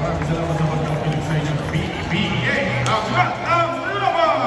Maraming salamat sa pagkakinig sa inyong PBA. Angat ang laban!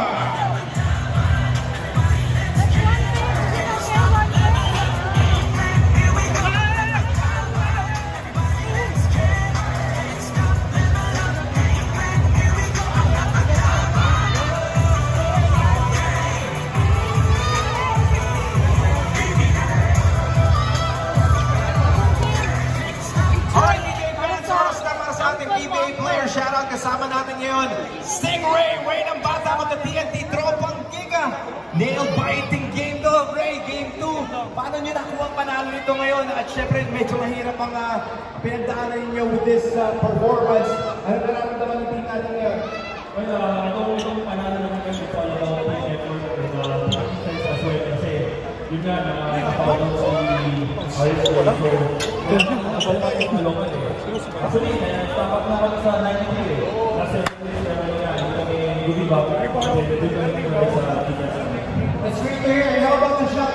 Shoutout kasama natin ngayon, Stingray, Ray ng bata, mga TNT, tropang giga. Nail-biting game to, Ray, game 2. Paano nyo nakuha ang panalo nito ngayon? At syempre, medyo mahirap ang pinagdaanan niyo with this performance. Ano nararamdaman ng team natin ngayon? Well, itong panalo naman kasi ito all about the effort and exercise as well kasi yun nga, nakapawag si RSA. So, actually, tapat na kami sa 93 eh. Nasa level nga, hindi kami gumiba. Doon kami sa That's great to hear. How about the shot?